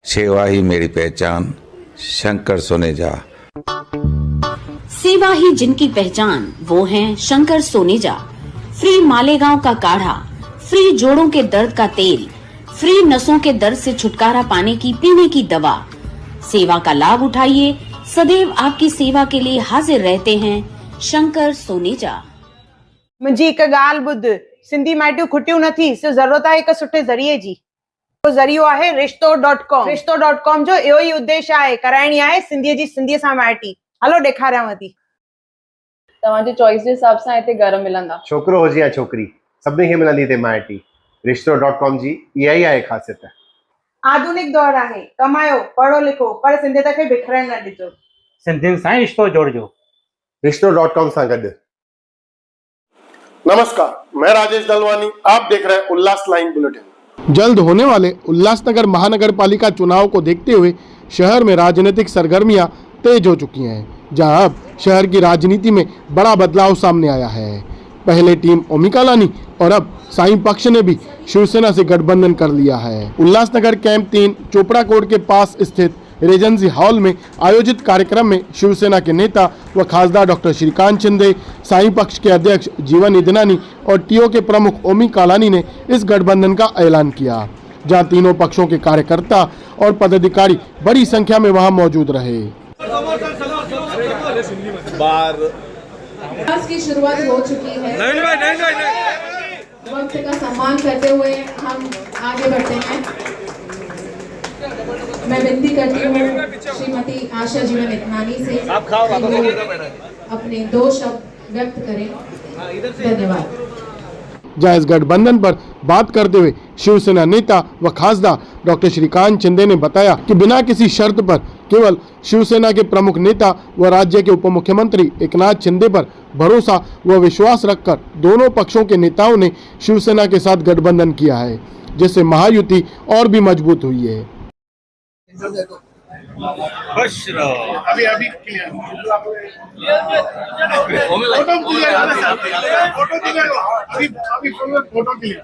सेवा ही मेरी पहचान, शंकर सोनेजा। सेवा ही जिनकी पहचान, वो हैं शंकर सोनेजा। फ्री मालेगांव का काढ़ा, फ्री जोड़ों के दर्द का तेल, फ्री नसों के दर्द से छुटकारा पाने की पीने की दवा। सेवा का लाभ उठाइए, सदैव आपकी सेवा के लिए हाजिर रहते हैं शंकर सोनेजा। मुंहिंजी हिकु ॻाल्हि ॿुध, सिंधी माइटियूं खुटियूं नथी, सिर्फ़ ज़रूरत आहे हिकु सुठे ज़रिए जी। वो ज़रियो आहे रिश्तो.com। रिश्तो.com जो इहो ई उद्देश्य आहे, कराइणी आहे सिंधीअ जी सिंधीअ सां माइटी। हलो ॾेखारियांव थी। तव्हांजी चॉइस जे हिसाब सां हिते घर मिलंदा। छोकिरो हुजे या छोकिरी, सभिनी खे मिलंदी हिते माइटी। रिश्तो.com जी इहा ई आहे ख़ासियत। आधुनिक दौर आहे, कमायो, पढ़ो लिखो, पर सिंधियत खे बिखरण न ॾिजो। सिंधियुनि सां रिश्तो जोड़िजो रिश्तो.com सां गॾु। नमस्कार, मैं राजेश दलवानी, आप देख रहे हैं उल्लास लाइन बुलेटिन। जल्द होने वाले उल्लासनगर महानगर पालिका चुनाव को देखते हुए शहर में राजनीतिक सरगर्मियां तेज हो चुकी हैं, जहां अब शहर की राजनीति में बड़ा बदलाव सामने आया है। पहले टीम ओमिका लानी और अब साईं पक्ष ने भी शिवसेना से गठबंधन कर लिया है। उल्लासनगर कैंप 3 चोपड़ा कोर्ट के पास स्थित रेजेंसी हॉल में आयोजित कार्यक्रम में शिवसेना के नेता व खासदार डॉक्टर श्रीकांत शिंदे, साईं पक्ष के अध्यक्ष जीवन इदनानी और टीओ के प्रमुख ओमी कालानी ने इस गठबंधन का ऐलान किया, जहां तीनों पक्षों के कार्यकर्ता और पदाधिकारी बड़ी संख्या में वहां मौजूद रहे। की शुरुआत हो चुकी है। वक्त का सम्मान करते हुए हम आगे बढ़ते हैं। मैं विनती करती हूँ श्रीमती आशा जीवन इतनानी से अपने 2 शब्द व्यक्त करें। धन्यवाद। जहां इस गठबंधन पर बात करते हुए शिवसेना नेता व खासदार डॉक्टर श्रीकांत शिंदे ने बताया कि बिना किसी शर्त पर केवल शिवसेना के प्रमुख नेता व राज्य के उप मुख्यमंत्री एकनाथ शिंदे पर भरोसा व विश्वास रखकर दोनों पक्षों के नेताओं ने शिवसेना के साथ गठबंधन किया है, जिससे महायुति और भी मजबूत हुई है। खुश रहो। अभी clear. Photo clear.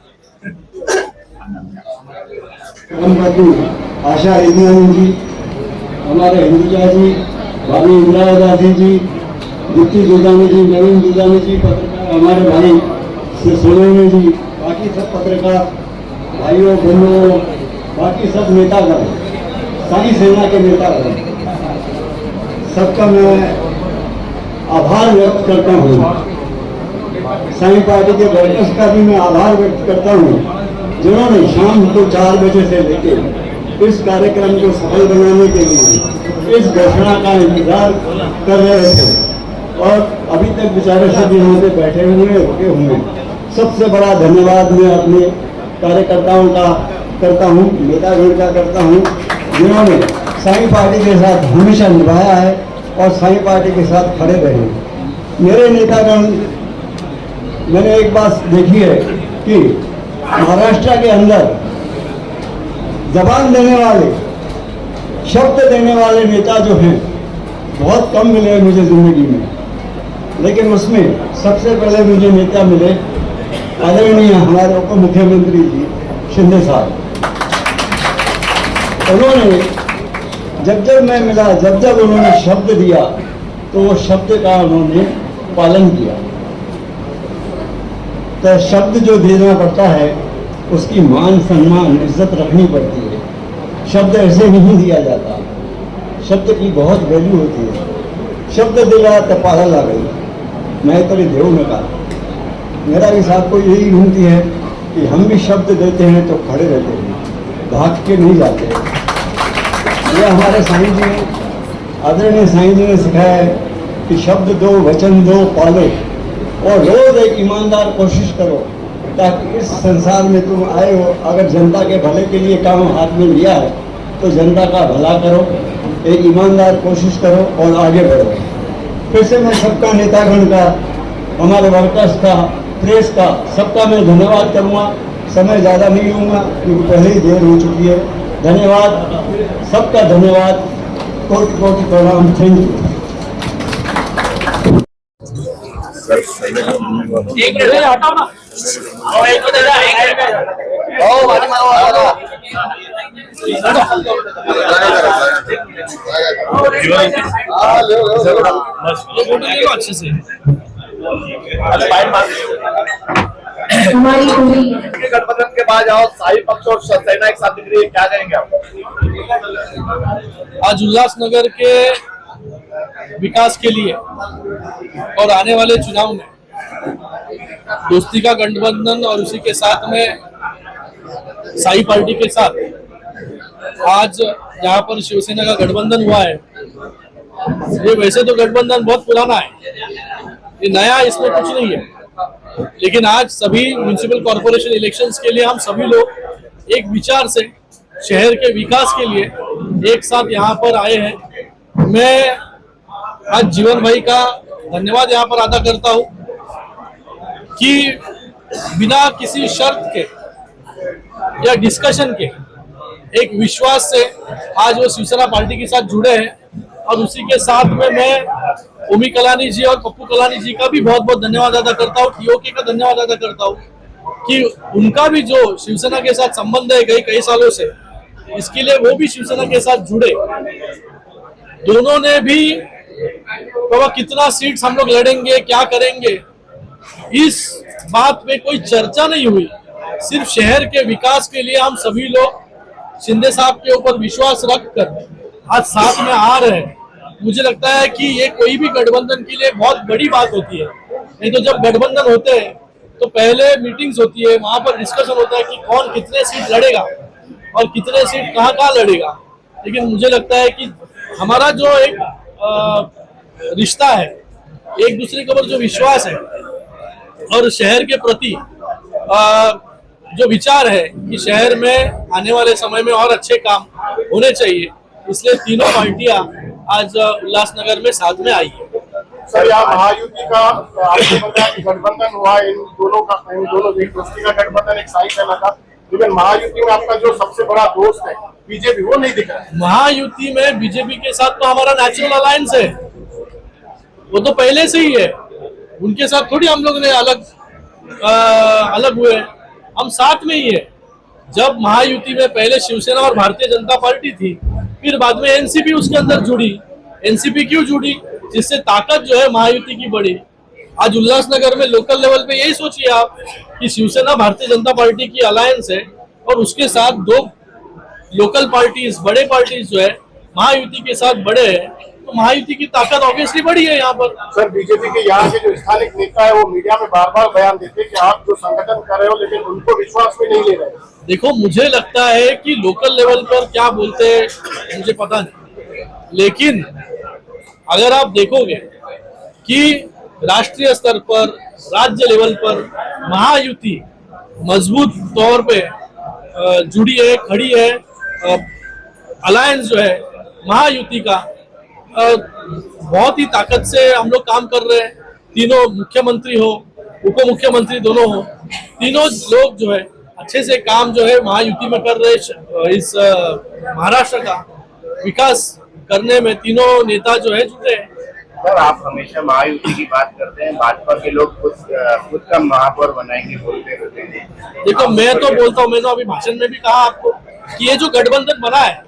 Asha Idnani ji, हमारे हिंदुजा जी, भाभी इंदिरावती जी, दीप्ति दुधानी जी, नवीन दुधानी जी, पत्रकार हमारे भाई सोनोनी जी, बाकी सब पत्रकार भाइयों बहनों, बाकी सब नेतागण, सारी सेना के नेतागण, सबका मैं आभार व्यक्त करता हूँ। साईं पार्टी के वर्कर्स का भी मैं आभार व्यक्त करता हूँ, जिन्होंने शाम को 4 बजे से लेकर इस कार्यक्रम को सफल बनाने के लिए इस घोषणा का इंतजार कर रहे थे और अभी तक बेचारे सब यहाँ पे बैठे हुए रुके हुए। सबसे बड़ा धन्यवाद मैं अपने कार्यकर्ताओं का करता हूँ, नेतागण का करता हूँ, जिन्होंने साईं पार्टी के साथ हमेशा निभाया है और साईं पार्टी के साथ खड़े रहे। मेरे नेतागण, मैंने एक बात देखी है कि महाराष्ट्र के अंदर जबान देने वाले, शब्द देने वाले नेता जो हैं बहुत कम मिले मुझे जिंदगी में, लेकिन उसमें सबसे पहले मुझे नेता मिले आदरणीय हमारे उप मुख्यमंत्री जी शिंदे साहब। उन्होंने जब मैं मिला, जब उन्होंने शब्द दिया तो वो शब्द का उन्होंने पालन किया। तो शब्द जो देना पड़ता है उसकी मान सम्मान इज्जत रखनी पड़ती है। शब्द ऐसे नहीं दिया जाता, शब्द की बहुत वैल्यू होती है। शब्द दिला तो पाला ला गई, मैं तो देव में कहा। मेरा भी साहब को यही घूमती है कि हम भी शब्द देते हैं तो खड़े रहते हैं, भाग के नहीं जाते। ये हमारे साईं जी ने, आदरणीय साईं जी ने सिखाया है कि शब्द दो, वचन दो, पालो और रोज एक ईमानदार कोशिश करो, ताकि इस संसार में तुम आए हो, अगर जनता के भले के लिए काम हाथ में लिया है तो जनता का भला करो, एक ईमानदार कोशिश करो और आगे बढ़ो। फिर से मैं सबका नेतागण का, हमारे वर्कर्स का, प्रेस का, सबका मैं धन्यवाद करूँगा। समय ज़्यादा नहीं लूँगा क्योंकि पहले ही देर हो चुकी है। धन्यवाद, सबका धन्यवाद, कोटि कोटि प्रणाम। Thank you. हटाओ ना। अच्छे से हमारी पूरी गठबंधन के बाद आओ साई पक्ष और सेना एक साथ दिख रही है, क्या करेंगे आप? आज उल्लासनगर के विकास के लिए और आने वाले चुनाव में दोस्ती का गठबंधन और उसी के साथ में साई पार्टी के साथ आज यहाँ पर शिवसेना का गठबंधन हुआ है। ये वैसे तो गठबंधन बहुत पुराना है, ये नया इसमें कुछ नहीं है, लेकिन आज सभी म्युनिसिपल कॉर्पोरेशन इलेक्शंस के लिए हम सभी लोग एक विचार से शहर के विकास के लिए एक साथ यहाँ पर आए हैं। मैं आज जीवन भाई का धन्यवाद यहाँ पर अदा करता हूँ कि बिना किसी शर्त के या डिस्कशन के एक विश्वास से आज वो शिवसेना पार्टी के साथ जुड़े हैं। और उसी के साथ में मैं ओमी कलानी जी और पप्पू कलानी जी का भी बहुत बहुत धन्यवाद अदा करता हूँ, टीओके का धन्यवाद अदा करता हूँ कि उनका भी जो शिवसेना के साथ संबंध है कई सालों से, इसके लिए वो भी शिवसेना के साथ जुड़े। दोनों ने भी बाबा कितना सीट्स हम लोग लड़ेंगे, क्या करेंगे, इस बात पे कोई चर्चा नहीं हुई। सिर्फ शहर के विकास के लिए हम सभी लोग शिंदे साहब के ऊपर विश्वास रखकर आज साथ में आ रहे हैं। मुझे लगता है कि ये कोई भी गठबंधन के लिए बहुत बड़ी बात होती है। नहीं तो जब गठबंधन होते हैं तो पहले मीटिंग्स होती है, वहां पर डिस्कशन होता है कि कौन कितने सीट लड़ेगा और कितने सीट कहाँ लड़ेगा। लेकिन मुझे लगता है कि हमारा जो एक रिश्ता है, एक दूसरे के ऊपर जो विश्वास है और शहर के प्रति जो विचार है कि शहर में आने वाले समय में और अच्छे काम होने चाहिए, इसलिए तीनों पार्टियां आज उल्लासनगर में साथ में आई है। सर, यहाँ महायुति का आपको पता है कि गठबंधन हुआ इन दोनों एक दोस्ती का गठबंधन, एक साई सेना का, लेकिन महायुति में आपका जो सबसे बड़ा दोस्त है बीजेपी, वो नहीं दिख रहा है। महायुति में बीजेपी के साथ तो हमारा नेचुरल अलायंस है, वो तो पहले से ही है। उनके साथ थोड़ी हम लोग ने अलग हुए, हम साथ में ही है। जब महायुति में पहले शिवसेना और भारतीय जनता पार्टी थी, फिर बाद में एनसीपी उसके अंदर जुड़ी। एनसीपी क्यों जुड़ी? जिससे ताकत जो है महायुति की बढ़ी। आज उल्लासनगर में लोकल लेवल पे यही सोचिए आप कि शिवसेना भारतीय जनता पार्टी की अलायंस है और उसके साथ दो लोकल पार्टीज, बड़े पार्टीज जो है महायुति के साथ बड़े हैं, तो महायुति की ताकत ऑब्वियसली बढ़ी है यहाँ पर। सर, बीजेपी के यहाँ के जो स्थानिक नेता है वो मीडिया में बार बार बयान देते हैं कि आप जो संगठन कर रहे हो, लेकिन उनको विश्वास में नहीं ले रहे। देखो, मुझे लगता है कि लोकल लेवल पर क्या बोलते हैं मुझे पता नहीं, लेकिन अगर आप देखोगे कि राष्ट्रीय स्तर पर, राज्य लेवल पर महायुति मजबूत तौर पे जुड़ी है, खड़ी है। अलायंस जो है महायुति का बहुत ही ताकत से हम लोग काम कर रहे हैं। तीनों मुख्यमंत्री हो, उप मुख्यमंत्री दोनों हो, तीनों लोग जो है अच्छे से काम जो है महायुति में कर रहे। इस महाराष्ट्र का विकास करने में तीनों नेता जो है जुटे हैं। सर, आप हमेशा महायुति की बात करते हैं, भाजपा के लोग खुद का महापौर बनाएंगे बोलते रहते हैं। देखो, मैं तो बोलता हूँ, मैंने अभी भाषण में भी कहा आपको कि ये जो गठबंधन बना है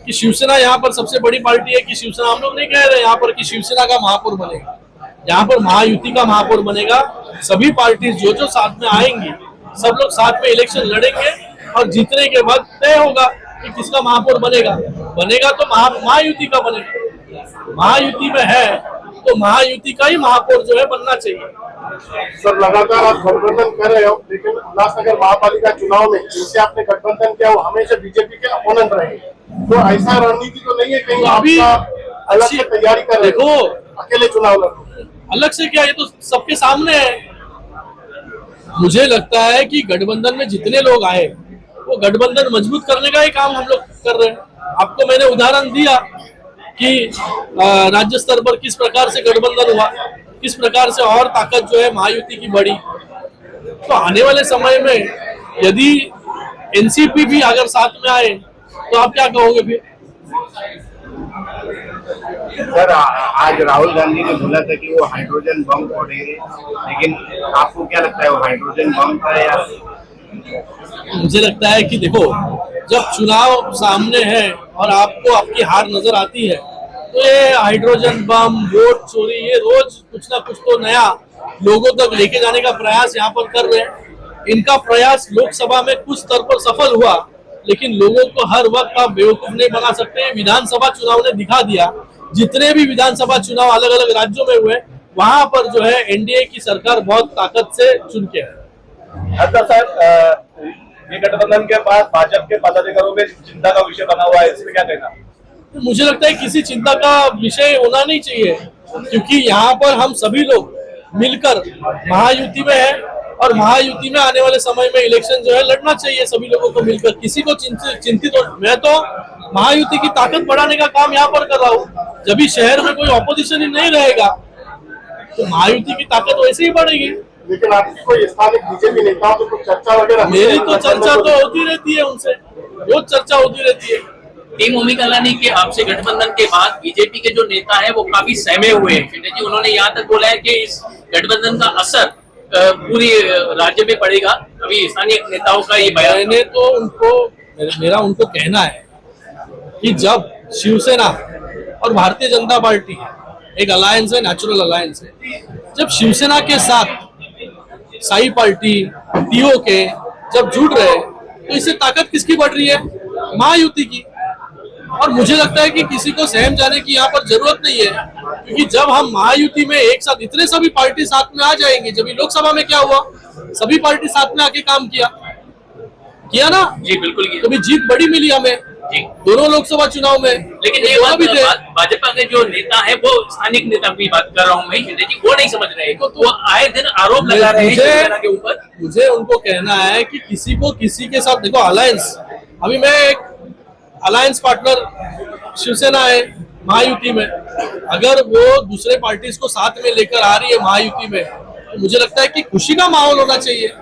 कि शिवसेना यहाँ पर सबसे बड़ी पार्टी है, कि शिवसेना, हम लोग नहीं कह रहे यहाँ पर कि शिवसेना का महापौर बनेगा, यहाँ पर महायुति का महापौर बनेगा। सभी पार्टी जो साथ में आएंगी, सब लोग साथ में इलेक्शन लड़ेंगे और जीतने के बाद तय होगा कि किसका महापौर बनेगा। तो महायुति का बनेगा। महायुति में है तो महायुति का ही महापौर जो है बनना चाहिए। सर, लगातार आप गठबंधन कर रहे हो, लेकिन उल्लासनगर महापालिका चुनाव में जिनसे आपने गठबंधन किया वो हमेशा बीजेपी के अपोनेंट रहे, तो ऐसा रणनीति तो नहीं है कहीं अभी आप अलग से तैयारी कर रहे हो? अकेले चुनाव लड़ो, अलग से क्या, ये तो सबके सामने है। मुझे लगता है कि गठबंधन में जितने लोग आए वो गठबंधन मजबूत करने का ही काम हम लोग कर रहे हैं। आपको मैंने उदाहरण दिया कि राज्य स्तर पर किस प्रकार से गठबंधन हुआ, किस प्रकार से और ताकत जो है महायुति की बढ़ी। तो आने वाले समय में यदि एनसीपी भी अगर साथ में आए तो आप क्या कहोगे फिर? सर, आज राहुल गांधी ने बोला था कि वो हाइड्रोजन बम फोड़ेंगे, लेकिन आपको क्या लगता है वो हाइड्रोजन बम था या? मुझे लगता है कि देखो, जब चुनाव सामने है और आपको आपकी हार नजर आती है, तो ये हाइड्रोजन बम, वोट चोरी, ये रोज कुछ ना कुछ तो नया लोगों तक लेके जाने का प्रयास यहाँ पर कर रहे हैं। इनका प्रयास लोकसभा में कुछ स्तर पर सफल हुआ, लेकिन लोगों को हर वक्त आप बेवकूफ नहीं बना सकते। विधानसभा चुनाव ने दिखा दिया, जितने भी विधानसभा चुनाव अलग अलग राज्यों में हुए, वहां पर जो है एनडीए की सरकार बहुत ताकत से चुन के है। अच्छा सर, ये गठबंधन के बाद भाजपा के पदाधिकारियों में चिंता का विषय बना हुआ है, इसमें क्या कहना? मुझे लगता है किसी चिंता का विषय होना नहीं चाहिए, क्योंकि यहाँ पर हम सभी लोग मिलकर महायुति में है और महायुति में आने वाले समय में इलेक्शन जो है लड़ना चाहिए सभी लोगों को मिलकर। किसी को चिंतित मैं तो महायुति की ताकत बढ़ाने का काम यहाँ पर कर रहा हूँ। जब भी शहर में कोई ऑपोजिशन ही नहीं रहेगा तो महायुति की ताकत वैसे ही बढ़ेगी। लेकिन आपकी कोई स्थानिक बीजेपी नेताओं से कुछ चर्चा वगैरह? मेरी तो चर्चा तो होती रहती है, उनसे रोज चर्चा होती रहती है। टीम ओमी कलानी के आपसे गठबंधन के बाद बीजेपी के जो नेता हैं वो काफी सहमे हुए हैं। शिंदे जी, उन्होंने यहाँ तक बोला है कि इस गठबंधन का असर पूरी राज्य में पड़ेगा। अभी स्थानीय नेताओं का ये बयान। मैंने तो मेरा उनको कहना है कि जब शिवसेना और भारतीय जनता पार्टी एक अलायंस है, नेचुरल अलायंस है, जब शिवसेना के साथ साई पार्टी, टीओके जब जुड़ रहे तो इससे ताकत किसकी बढ़ रही है? महायुति की। और मुझे लगता है कि किसी को सहम जाने की यहाँ पर जरूरत नहीं है, क्योंकि जब हम महायुति में एक साथ इतने सभी पार्टी साथ में आ जाएंगे, जब लोकसभा में क्या हुआ, सभी पार्टी साथ में आके काम किया ना जी, बिल्कुल किया। तो भी जीत बड़ी मिली हमें जी, दोनों लोकसभा चुनाव में। लेकिन ये भाजपा के जो नेता है वो स्थानिक नेता की बात कर रहा हूँ मैं, शिंदे जी, वो नहीं समझ रहे, वो आए दिन आरोप लगा रहे हैं शिवसेना के ऊपर। मुझे उनको कहना है कि किसी को किसी के साथ, देखो अलायंस, अभी मैं एक अलायंस पार्टनर शिवसेना है महायुति में, अगर वो दूसरे पार्टीज को साथ में लेकर आ रही है महायुति में, तो मुझे लगता है कि खुशी का माहौल होना चाहिए।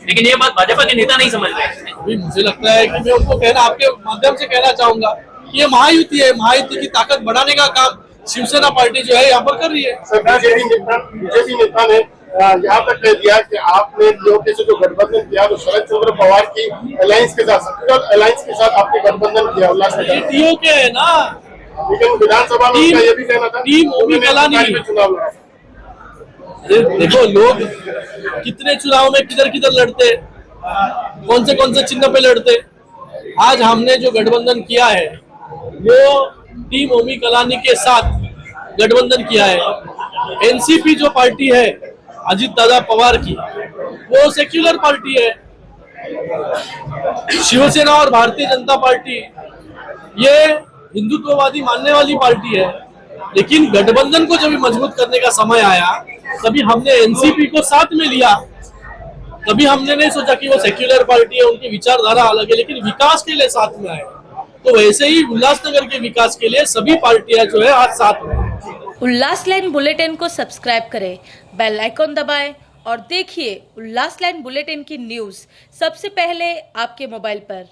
लेकिन ये बात भाजपा के नेता नहीं समझ रहे हैं। अभी मुझे लगता है कि मैं उनको कहना, आपके माध्यम से कहना चाहूंगा कि ये महायुति है, महायुति की ताकत बढ़ाने का काम शिवसेना पार्टी जो है यहाँ पर कर रही है। सर, बीजेपी नेता ने यहाँ तक कह दिया कि आपने लोगों से जो गठबंधन किया तो शरद चंद्र पवार की अलायंस के साथ, सेक्युलर अलायंस के साथ आपने गठबंधन किया उल्लासनगर। टीओके है ना, लेकिन विधानसभा में ये भी कहना था टीम ओमी कलानी चुनाव लड़ा। देखो लोग कितने चुनाव में किधर किधर लड़ते, कौन से चिन्ह पे लड़ते। आज हमने जो गठबंधन किया है वो टीम ओमी कलानी के साथ गठबंधन किया है। एनसीपी जो पार्टी है अजित दादा पवार की, वो सेक्युलर पार्टी है। शिवसेना और भारतीय जनता पार्टी ये हिंदुत्ववादी मानने वाली पार्टी है। लेकिन गठबंधन को जब मजबूत करने का समय आया तभी हमने एनसीपी को साथ में लिया। कभी हमने नहीं सोचा कि वो सेक्युलर पार्टी है, उनकी विचारधारा अलग है, लेकिन विकास के लिए साथ में आए। तो वैसे ही उल्लासनगर के विकास के लिए सभी पार्टियां जो है आज साथ में। उल्लास लाइन बुलेटिन को सब्सक्राइब करें, बेल आइकॉन दबाएं और देखिए उल्लास लाइन बुलेटिन की न्यूज़ सबसे पहले आपके मोबाइल पर।